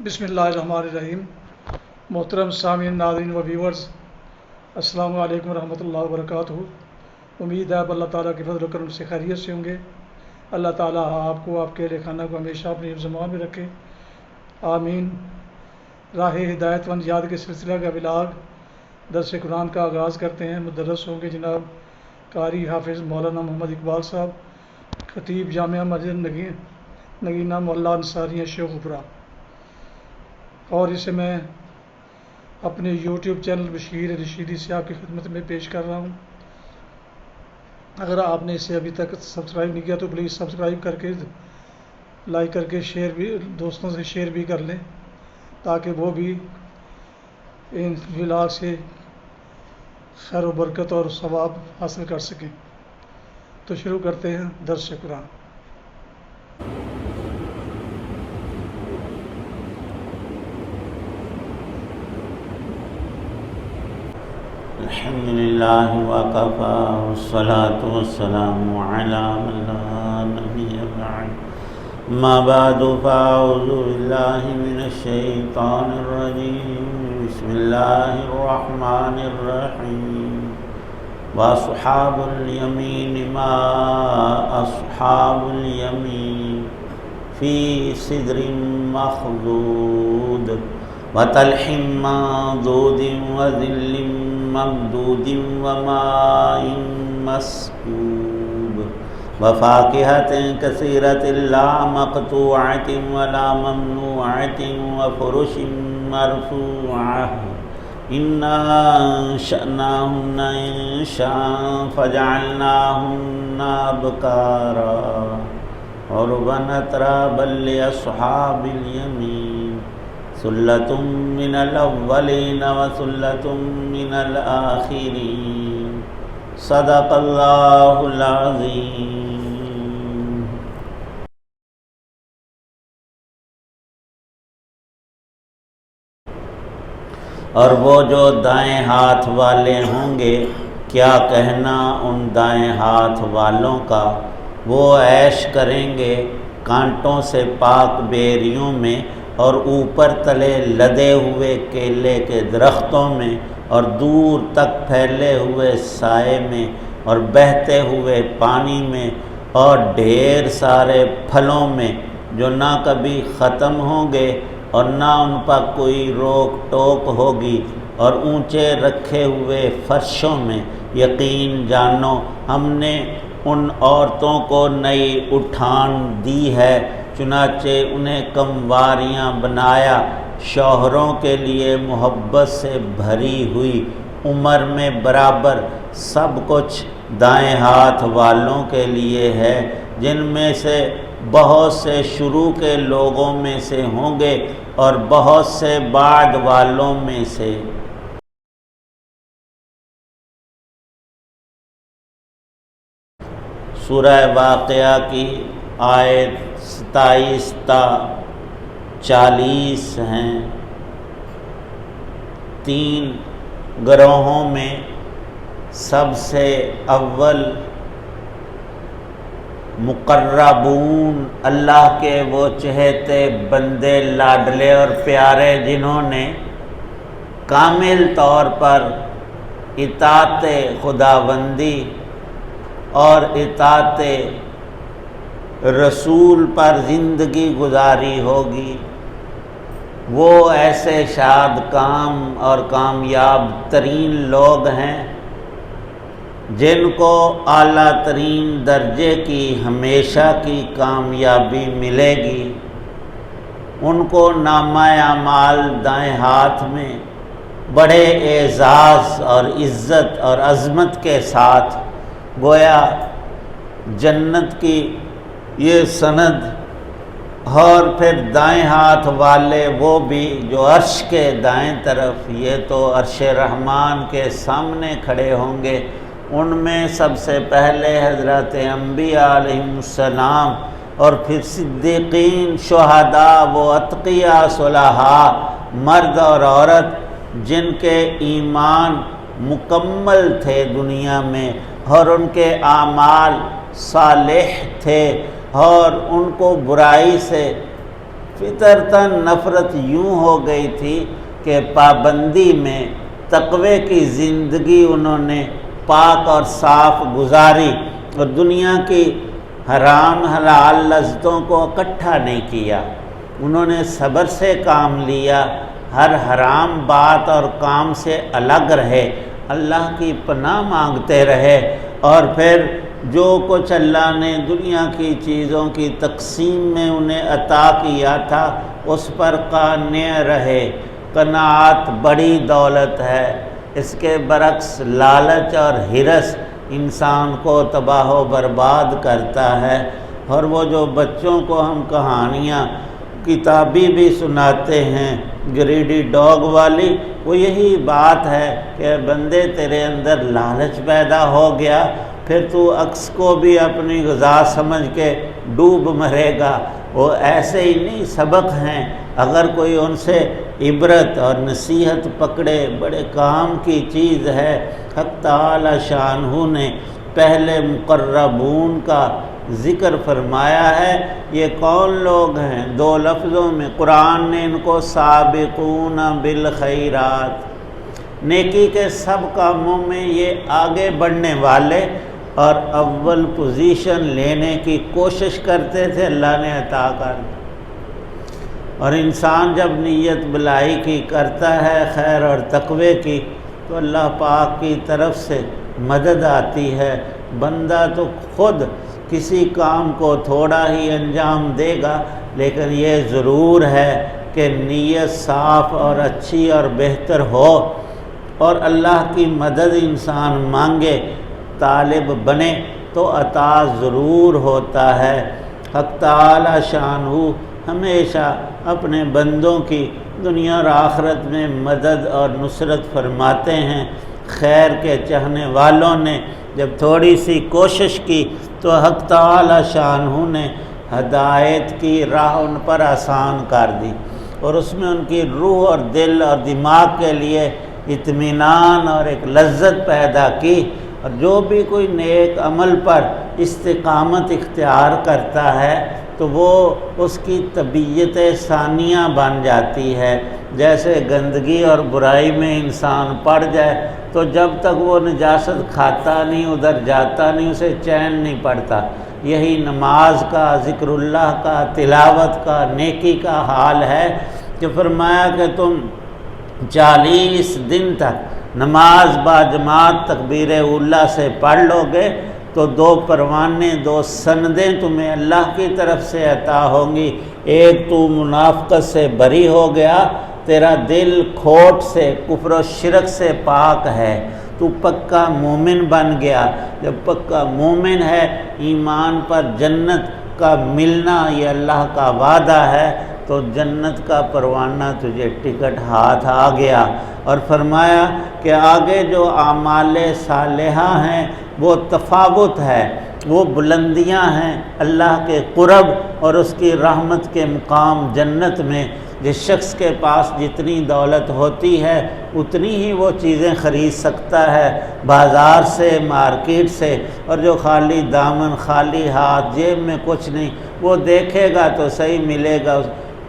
بسم اللہ الرحمن الرحیم۔ محترم سامعین، ناظرین و ویورز، السلام علیکم ورحمۃ اللہ وبرکاتہ۔ امید ہے آپ اللہ تعالیٰ کے فضل و کرم سے خیریت سے ہوں گے۔ اللہ تعالیٰ آپ کو، آپ کے اہل خانہ کو ہمیشہ اپنی حفظ و امان میں رکھے، آمین۔ راہ ہدایت وند یاد کے سلسلہ کا ولاگ درس قرآن کا آغاز کرتے ہیں۔ مدرس ہوں گے جناب قاری حافظ مولانا محمد اقبال صاحب، خطیب جامعہ مسجد نگینہ محلہ انصاریہ شیخ اپرا، اور اسے میں اپنے یوٹیوب چینل بشیر رشیدی سے آپ کی خدمت میں پیش کر رہا ہوں۔ اگر آپ نے اسے ابھی تک سبسکرائب نہیں کیا تو پلیز سبسکرائب کر کے، لائک کر کے، شیئر بھی، دوستوں سے شیئر بھی کر لیں تاکہ وہ بھی ان ولاگ سے خیر و برکت اور ثواب حاصل کر سکیں۔ تو شروع کرتے ہیں درس قرآن۔ الحمد للہ وکفی والصلاة والسلام علی من لا نبی بعد، اما بعد فاعوذ باللہ من الشیطان الرجیم، بسم اللہ الرحمن الرحیم۔ واصحاب الیمین ما اصحاب الیمین، فی سدر مخضود وطلح منضود وظل ممدود وماء مسكوب وفاكهة كثيرة لا مقطوعة ولا ممنوعة وفرش مرفوعة إنا أنشأناهن إنشاء فجعلناهن أبكارا عربا أترابا لأصحاب اليمين، ثلة من الأولين وثلة من الآخرين، صدق اللہ العظیم۔ اور وہ جو دائیں ہاتھ والے ہوں گے، کیا کہنا ان دائیں ہاتھ والوں کا، وہ عیش کریں گے کانٹوں سے پاک بیریوں میں، اور اوپر تلے لدے ہوئے کیلے کے درختوں میں، اور دور تک پھیلے ہوئے سائے میں، اور بہتے ہوئے پانی میں، اور ڈھیر سارے پھلوں میں جو نہ کبھی ختم ہوں گے اور نہ ان پر کوئی روک ٹوک ہوگی، اور اونچے رکھے ہوئے فرشوں میں۔ یقین جانو ہم نے ان عورتوں کو نئی اٹھان دی ہے، چنانچہ انہیں کمواریاں بنایا، شوہروں کے لیے محبت سے بھری ہوئی، عمر میں برابر، سب کچھ دائیں ہاتھ والوں کے لیے ہے، جن میں سے بہت سے شروع کے لوگوں میں سے ہوں گے اور بہت سے بعد والوں میں سے۔ سورہ واقعہ کی آیت 27 تا 40 ہیں۔ 3 گروہوں میں سب سے اول مقربون، اللہ کے وہ چہیتے بندے لاڈلے اور پیارے جنہوں نے کامل طور پر اطاعت خداوندی اور اطاعت رسول پر زندگی گزاری ہوگی، وہ ایسے شاد کام اور کامیاب ترین لوگ ہیں جن کو اعلیٰ ترین درجے کی ہمیشہ کی کامیابی ملے گی۔ ان کو نامہ اعمال دائیں ہاتھ میں بڑے اعزاز اور عزت اور عظمت کے ساتھ، گویا جنت کی یہ سند، اور پھر دائیں ہاتھ والے وہ بھی جو عرش کے دائیں طرف، یہ تو عرش رحمان کے سامنے کھڑے ہوں گے۔ ان میں سب سے پہلے حضرت انبیاء علیہم السلام، اور پھر صدیقین، شہداء، وہ اتقیاء، صلحاء، مرد اور عورت جن کے ایمان مکمل تھے دنیا میں اور ان کے اعمال صالح تھے، اور ان کو برائی سے فطرتاً نفرت یوں ہو گئی تھی کہ پابندی میں تقوی کی زندگی انہوں نے پاک اور صاف گزاری اور دنیا کی حرام حلال لذتوں کو اکٹھا نہیں کیا۔ انہوں نے صبر سے کام لیا، ہر حرام بات اور کام سے الگ رہے، اللہ کی پناہ مانگتے رہے، اور پھر جو کچھ اللہ نے دنیا کی چیزوں کی تقسیم میں انہیں عطا کیا تھا اس پر قانع رہے۔ قناعت بڑی دولت ہے، اس کے برعکس لالچ اور ہرس انسان کو تباہ و برباد کرتا ہے۔ اور وہ جو بچوں کو ہم کہانیاں کتابی بھی سناتے ہیں گریڈی ڈاگ والی، وہ یہی بات ہے کہ بندے تیرے اندر لالچ پیدا ہو گیا، پھر تو عکس کو بھی اپنی غذا سمجھ کے ڈوب مرے گا۔ وہ ایسے ہی نہیں سبق ہیں، اگر کوئی ان سے عبرت اور نصیحت پکڑے بڑے کام کی چیز ہے۔ حق تعالی شانہ نے پہلے مقربون کا ذکر فرمایا ہے۔ یہ کون لوگ ہیں؟ دو لفظوں میں قرآن نے ان کو سابقون بالخیرات، نیکی کے سب کاموں میں یہ آگے بڑھنے والے اور اول پوزیشن لینے کی کوشش کرتے تھے، اللہ نے عطا کر دی۔ اور انسان جب نیت بلائی کی کرتا ہے، خیر اور تقوی کی، تو اللہ پاک کی طرف سے مدد آتی ہے۔ بندہ تو خود کسی کام کو تھوڑا ہی انجام دے گا، لیکن یہ ضرور ہے کہ نیت صاف اور اچھی اور بہتر ہو، اور اللہ کی مدد انسان مانگے، طالب بنے تو عطا ضرور ہوتا ہے۔ حق تعالی شانہ ہمیشہ اپنے بندوں کی دنیا اور آخرت میں مدد اور نصرت فرماتے ہیں۔ خیر کے چاہنے والوں نے جب تھوڑی سی کوشش کی تو حق تعالی شانہ نے ہدایت کی راہ ان پر آسان کر دی، اور اس میں ان کی روح اور دل اور دماغ کے لیے اطمینان اور ایک لذت پیدا کی۔ اور جو بھی کوئی نیک عمل پر استقامت اختیار کرتا ہے تو وہ اس کی طبیعت ثانیہ بن جاتی ہے۔ جیسے گندگی اور برائی میں انسان پڑ جائے تو جب تک وہ نجاست کھاتا نہیں، ادھر جاتا نہیں، اسے چین نہیں پڑتا۔ یہی نماز کا، ذکر اللہ کا، تلاوت کا، نیکی کا حال ہے کہ فرمایا کہ تم 40 دن تک نماز با جماعت تکبیر اولیٰ سے پڑھ لو گے تو 2 پروانے، 2 سندیں تمہیں اللہ کی طرف سے عطا ہوں گی۔ ایک تو منافقت سے بری ہو گیا، تیرا دل کھوٹ سے، کفر و شرک سے پاک ہے، تو پکا مومن بن گیا۔ جب پکا مومن ہے، ایمان پر جنت کا ملنا یہ اللہ کا وعدہ ہے، تو جنت کا پروانہ تجھے ٹکٹ ہاتھ آ گیا۔ اور فرمایا کہ آگے جو اعمال صالحہ ہیں وہ تفاوت ہے، وہ بلندیاں ہیں اللہ کے قرب اور اس کی رحمت کے مقام جنت میں۔ جس شخص کے پاس جتنی دولت ہوتی ہے اتنی ہی وہ چیزیں خرید سکتا ہے بازار سے، مارکیٹ سے، اور جو خالی دامن، خالی ہاتھ، جیب میں کچھ نہیں، وہ دیکھے گا تو صحیح ملے گا،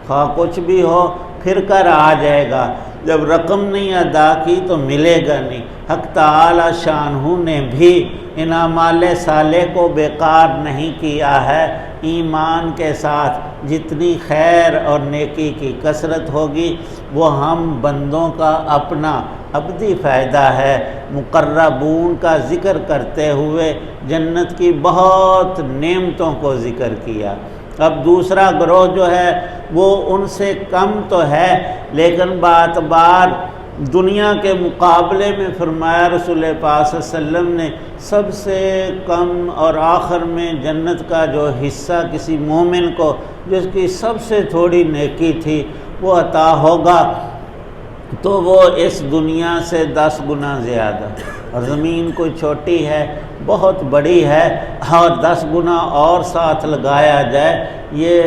خواہ کچھ بھی ہو پھر کر آ جائے گا، جب رقم نہیں ادا کی تو ملے گا نہیں۔ حق تعالی شانہ نے بھی ان اعمال صالح کو بیکار نہیں کیا ہے۔ ایمان کے ساتھ جتنی خیر اور نیکی کی کثرت ہوگی وہ ہم بندوں کا اپنا ابدی فائدہ ہے۔ مقربون کا ذکر کرتے ہوئے جنت کی بہت نعمتوں کو ذکر کیا۔ اب دوسرا گروہ جو ہے وہ ان سے کم تو ہے، لیکن بات بار دنیا کے مقابلے میں فرمایا رسول پاک صلی اللہ علیہ وسلم نے سب سے کم اور آخر میں جنت کا جو حصہ کسی مومن کو جس کی سب سے تھوڑی نیکی تھی وہ عطا ہوگا تو وہ اس دنیا سے 10 گنا زیادہ، اور زمین کوئی چھوٹی ہے بہت بڑی ہے، اور 10 گنا اور ساتھ لگایا جائے، یہ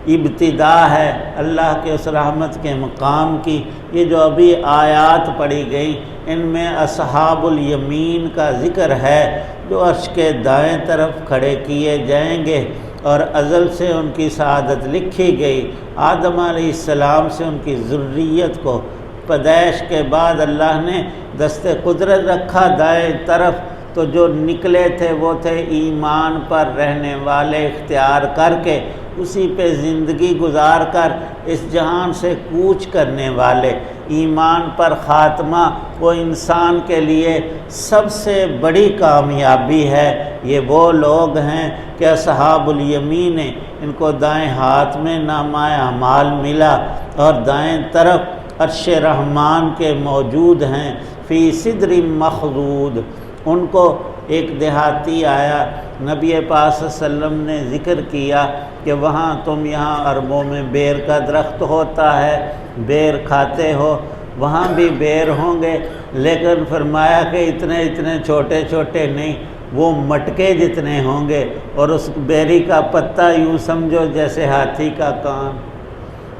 ابتدا ہے اللہ کے اس رحمت کے مقام کی۔ یہ جو ابھی آیات پڑھی گئی ان میں اصحاب الیمین کا ذکر ہے جو عرش کے دائیں طرف کھڑے کیے جائیں گے، اور ازل سے ان کی سعادت لکھی گئی۔ آدم علیہ السلام سے ان کی ذریت کو پیدائش کے بعد اللہ نے دست قدرت رکھا دائیں طرف، تو جو نکلے تھے وہ تھے ایمان پر رہنے والے، اختیار کر کے اسی پہ زندگی گزار کر اس جہان سے کوچ کرنے والے۔ ایمان پر خاتمہ وہ انسان کے لیے سب سے بڑی کامیابی ہے۔ یہ وہ لوگ ہیں کہ اصحاب الیمین، ان کو دائیں ہاتھ میں نامہ اعمال ملا اور دائیں طرف عرش رحمان کے موجود ہیں، فی صدر مخضود۔ ان کو ایک دیہاتی آیا، نبی پاک صلی اللہ علیہ وسلم نے ذکر کیا کہ وہاں تم یہاں عربوں میں بیر کا درخت ہوتا ہے، بیر کھاتے ہو، وہاں بھی بیر ہوں گے، لیکن فرمایا کہ اتنے اتنے چھوٹے چھوٹے نہیں، وہ مٹکے جتنے ہوں گے، اور اس بیری کا پتا یوں سمجھو جیسے ہاتھی کا کان۔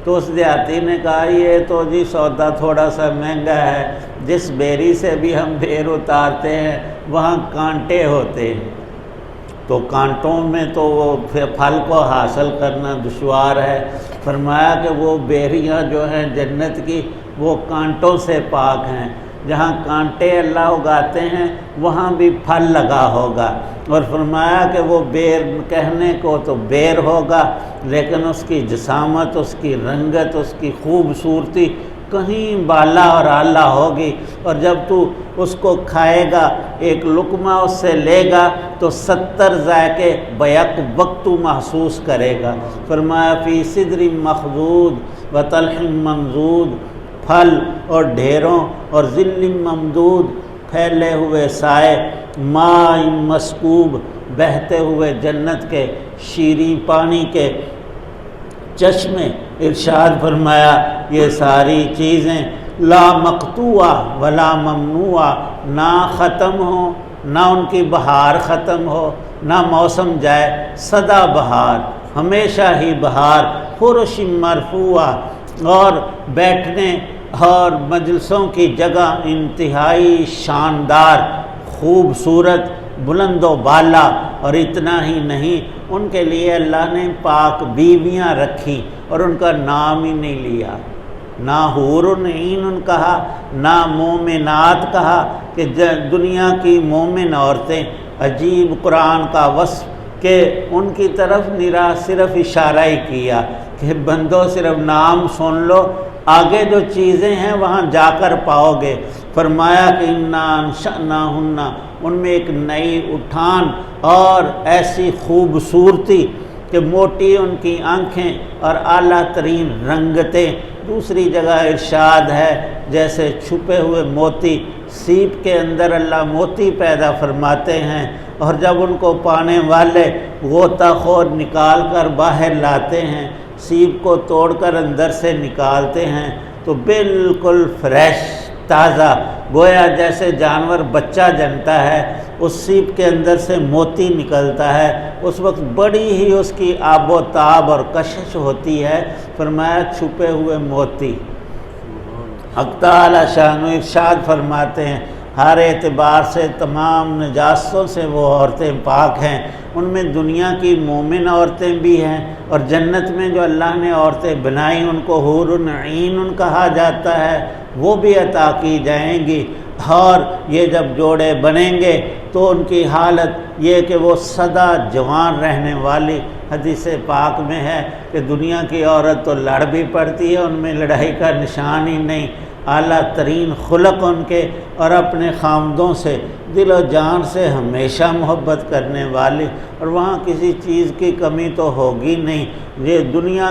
تو اس دیہاتی نے کہا یہ تو جی سودا تھوڑا سا مہنگا ہے، جس بیری سے بھی ہم بیر اتارتے ہیں وہاں کانٹے ہوتے ہیں، تو کانٹوں میں تو وہ پھل کو حاصل کرنا دشوار ہے۔ فرمایا کہ وہ بیریاں جو ہیں جنت کی وہ کانٹوں سے پاک ہیں، جہاں کانٹے اللہ اگاتے ہیں وہاں بھی پھل لگا ہوگا۔ اور فرمایا کہ وہ بیر کہنے کو تو بیر ہوگا، لیکن اس کی جسامت، اس کی رنگت، اس کی خوبصورتی کہیں بالا اور اعلیٰ ہوگی، اور جب تو اس کو کھائے گا، ایک لقمہ اس سے لے گا تو 70 ذائقے بیک وقت تو محسوس کرے گا۔ فرمایا فی صدر مخضود و طلح ممدود، پھل اور ڈھیروں اور ظل ممدود، پھیلے ہوئے سائے، ماء مسکوب، بہتے ہوئے جنت کے شیریں پانی کے چشمے۔ ارشاد فرمایا یہ ساری چیزیں لا مقطوعہ ولا ممنوعہ، نہ ختم ہو، نہ ان کی بہار ختم ہو، نہ موسم جائے، سدا بہار، ہمیشہ ہی بہار، فرش مرفوعہ، اور بیٹھنے اور مجلسوں کی جگہ انتہائی شاندار، خوبصورت، بلند و بالا۔ اور اتنا ہی نہیں، ان کے لیے اللہ نے پاک بیویاں رکھی اور ان کا نام ہی نہیں لیا، نہ حور عین کہا، نہ مومنات کہا، کہ دنیا کی مومن عورتیں، عجیب قرآن کا وصف کہ ان کی طرف صرف اشارہ ہی کیا کہ بندو صرف نام سن لو، آگے جو چیزیں ہیں وہاں جا کر پاؤ گے۔ فرمایا کہ انا انشأناہن، ان میں ایک نئی اٹھان اور ایسی خوبصورتی کہ موٹی ان کی آنکھیں اور اعلیٰ ترین رنگتیں۔ دوسری جگہ ارشاد ہے جیسے چھپے ہوئے موتی، سیپ کے اندر اللہ موتی پیدا فرماتے ہیں، اور جب ان کو پانے والے غوطہ خور نکال کر باہر لاتے ہیں، سیپ کو توڑ کر اندر سے نکالتے ہیں تو بالکل فریش، تازہ، گویا جیسے جانور بچہ جنتا ہے، اس سیپ کے اندر سے موتی نکلتا ہے، اس وقت بڑی ہی اس کی آب و تاب اور کشش ہوتی ہے۔ فرمایا چھپے ہوئے موتی۔ حق تعالی شان ارشاد فرماتے ہیں ہر اعتبار سے تمام نجاستوں سے وہ عورتیں پاک ہیں، ان میں دنیا کی مومن عورتیں بھی ہیں، اور جنت میں جو اللہ نے عورتیں بنائیں ان کو حور عین کہا جاتا ہے، وہ بھی عطا کی جائیں گی۔ اور یہ جب جوڑے بنیں گے تو ان کی حالت یہ کہ وہ سدا جوان رہنے والی۔ حدیث پاک میں ہے کہ دنیا کی عورت تو لڑ بھی پڑتی ہے، ان میں لڑائی کا نشان ہی نہیں، اعلیٰ ترین خلق ان کے، اور اپنے خامدوں سے دل و جان سے ہمیشہ محبت کرنے والی، اور وہاں کسی چیز کی کمی تو ہوگی نہیں، یہ دنیا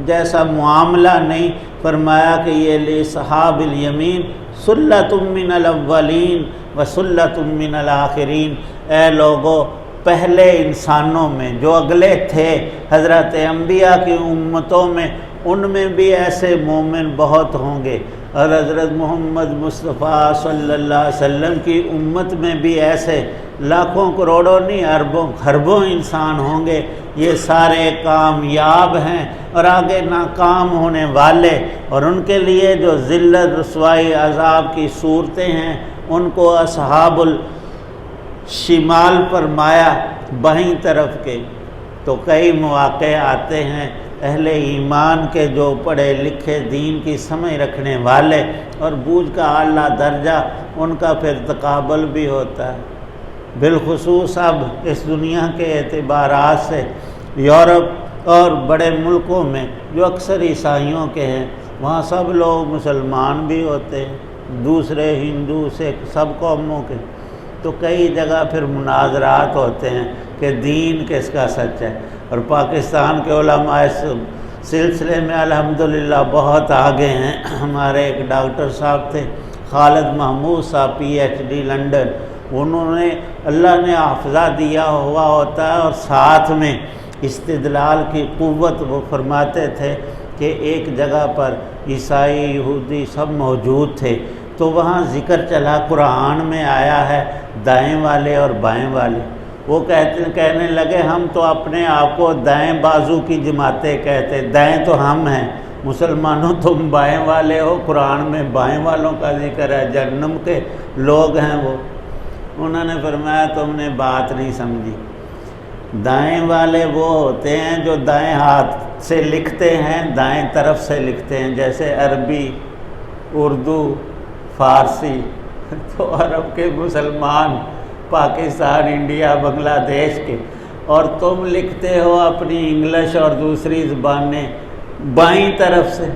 جیسا معاملہ نہیں۔ فرمایا کہ یہ لِأَصْحَابِ الْيَمِينِ سُلَّةٌ مِّنَ الْأَوَّلِينَ وَسُلَّةٌ مِّنَ الْآخِرِينَ۔ اے لوگو، پہلے انسانوں میں جو اگلے تھے، حضرت انبیاء کی امتوں میں، ان میں بھی ایسے مومن بہت ہوں گے، اور حضرت محمد مصطفیٰ صلی اللہ علیہ وسلم کی امت میں بھی ایسے لاکھوں کروڑوں نہیں، اربوں خربوں انسان ہوں گے۔ یہ سارے کامیاب ہیں اور آگے ناکام ہونے والے، اور ان کے لیے جو ذلت، رسوائی، عذاب کی صورتیں ہیں ان کو اصحاب الشمال فرمایا، بائیں طرف کے، تو کئی مواقع آتے ہیں اہل ایمان کے جو پڑھے لکھے دین کی سمجھ رکھنے والے اور بوجھ کا اعلیٰ درجہ ان کا پھر تقابل بھی ہوتا ہے۔ بالخصوص اب اس دنیا کے اعتبارات سے یورپ اور بڑے ملکوں میں جو اکثر عیسائیوں کے ہیں وہاں سب لوگ مسلمان بھی ہوتے ہیں، دوسرے ہندو سکھ سب قوموں کے، تو کئی جگہ پھر مناظرات ہوتے ہیں کہ دین کس کا سچ ہے۔ اور پاکستان کے علماء اس سلسلے میں الحمدللہ بہت آگے ہیں۔ ہمارے ایک ڈاکٹر صاحب تھے خالد محمود صاحب PhD لنڈن، انہوں نے اللہ نے حافظہ دیا ہوا ہوتا ہے اور ساتھ میں استدلال کی قوت وہ فرماتے تھے کہ ایک جگہ پر عیسائی یہودی سب موجود تھے تو وہاں ذکر چلا قرآن میں آیا ہے دائیں والے اور بائیں والے، وہ کہنے لگے ہم تو اپنے آپ کو دائیں بازو کی جماعتیں کہتے، دائیں تو ہم ہیں، مسلمانوں تم بائیں والے ہو، قرآن میں بائیں والوں کا ذکر ہے، جہنم کے لوگ ہیں وہ۔ انہوں نے فرمایا تم نے بات نہیں سمجھی، دائیں والے وہ ہوتے ہیں جو دائیں ہاتھ سے لکھتے ہیں، دائیں طرف سے لکھتے ہیں، جیسے عربی، اردو، فارسی۔ تو عرب کے مسلمان پاکستان، انڈیا، بنگلہ دیش کے، اور تم لکھتے ہو اپنی انگلش اور دوسری زبانیں بائیں طرف سے،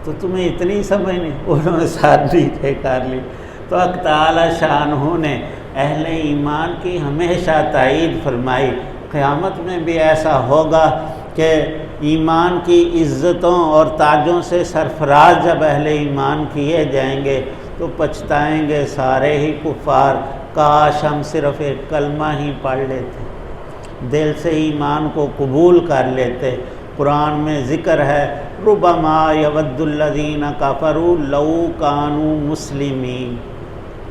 تو تمہیں اتنی سمجھ نہیں؟ انہوں نے سادگی سے کر لی۔ تو حق تعالی شانہ نے اہل ایمان کی ہمیشہ تائید فرمائی۔ قیامت میں بھی ایسا ہوگا کہ ایمان کی عزتوں اور تاجوں سے سرفراز جب اہل ایمان کیے جائیں گے تو پچھتائیں گے سارے ہی کفار، کاش ہم صرف ایک کلمہ ہی پڑھ لیتے، دل سے ایمان کو قبول کر لیتے۔ قرآن میں ذکر ہے ربما یود الذین کفروا لو کانوا مسلمین،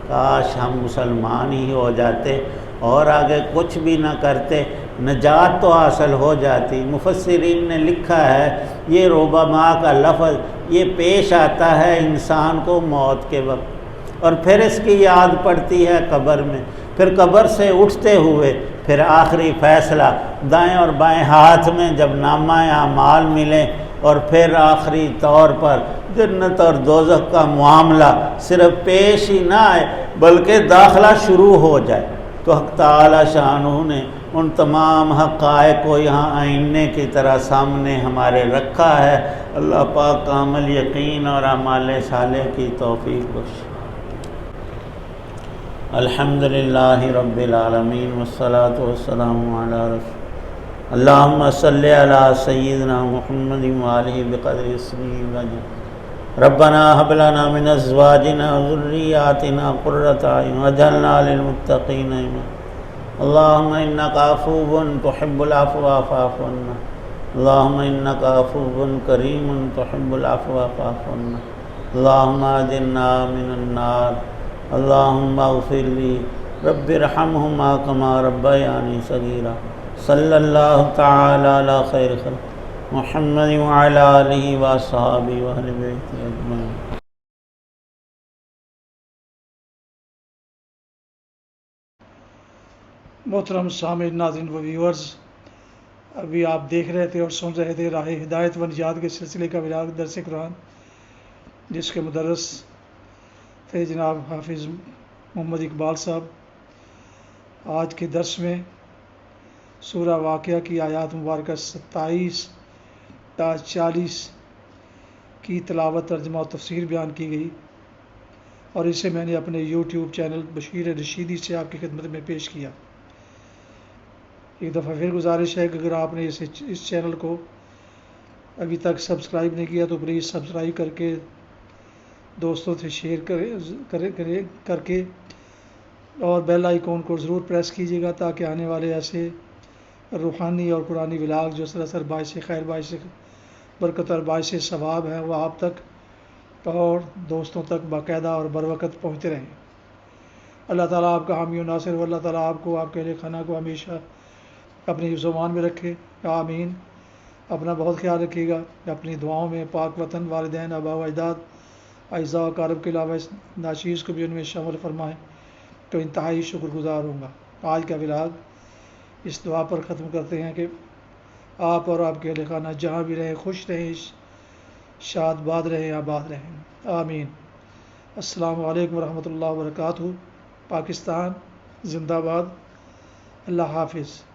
کاش ہم مسلمان ہی ہو جاتے اور آگے کچھ بھی نہ کرتے، نجات تو حاصل ہو جاتی۔ مفسرین نے لکھا ہے یہ ربما کا لفظ یہ پیش آتا ہے انسان کو موت کے وقت، اور پھر اس کی یاد پڑتی ہے قبر میں، پھر قبر سے اٹھتے ہوئے پھر آخری فیصلہ دائیں اور بائیں ہاتھ میں جب نامہ اعمال ملے، اور پھر آخری طور پر جنت اور دوزخ کا معاملہ صرف پیش ہی نہ آئے بلکہ داخلہ شروع ہو جائے، تو حق تعالی شانہ نے ان تمام حقائق کو یہاں آئینے کی طرح سامنے ہمارے رکھا ہے۔ اللہ پاک کامل یقین اور اعمال صالح کی توفیق بخشے۔ الحمدللہ رب العالمین والصلاة والسلام علی رسول اللہم صلی علی سیدنا محمد وآلہ بقدر اسمہ وجہ ربنا حب لنا من ازواجنا وذریاتنا قرۃ اعین واجعلنا للمتقین اماما اللہم انک عفو تحب العفو فاعف عنا اللہم انک عفو کریم تحب العفو فاعف عنا اللہم اجرنا من النار اللہم اغفر لی رب ارحمہما کما ربیانی صغیرا صلی اللہ تعالی علی خیر خلق محمد وعلی آلہ واصحابہ واہل بیتہ اجمعین۔ محترم سامعین، ناظرین و ویورز، ابھی آپ دیکھ رہے تھے اور سن رہے تھے راہ ہدایت و نجات کے سلسلے کا ولاغ درس قرآن، جس کے مدرس تھے جناب حافظ محمد اقبال صاحب۔ آج کے درس میں سورہ واقعہ کی آیات مبارکہ 27 تا 40 کی تلاوت، ترجمہ و تفسیر بیان کی گئی، اور اسے میں نے اپنے یوٹیوب چینل بشیر رشیدی سے آپ کی خدمت میں پیش کیا۔ ایک دفعہ پھر گزارش ہے کہ اگر آپ نے اس چینل کو ابھی تک سبسکرائب نہیں کیا تو پلیز سبسکرائب کر کے دوستوں سے شیئر کر کے اور بیل آئیکن کو ضرور پریس کیجیے گا، تاکہ آنے والے ایسے روحانی اور قرآنی ولاگ جو سراسر باعث خیر، باعث برکت اور باعث ثواب ہیں وہ آپ تک اور دوستوں تک باقاعدہ اور بروقت پہنچتے رہیں۔ اللہ تعالیٰ آپ کا حامی و ناصر ہو، اللہ تعالیٰ آپ کو، آپ کے اہل خانہ کو ہمیشہ اپنی زبان میں رکھے، آمین۔ اپنا بہت خیال رکھیے گا، اپنی دعاؤں میں پاک وطن، والدین، آباء و اجداد، اعزاء و اقارب کے علاوہ ناچیز کو بھی ان میں شامل فرمائیں، تو انتہائی شکر گزار ہوں گا۔ آج کا ولاگ اس دعا پر ختم کرتے ہیں کہ آپ اور آپ کے اہل خانہ جہاں بھی رہیں خوش رہیں، شاد باد رہیں، آباد رہیں، آمین۔ السلام علیکم ورحمۃ اللہ وبرکاتہ۔ پاکستان زندہ باد۔ اللہ حافظ۔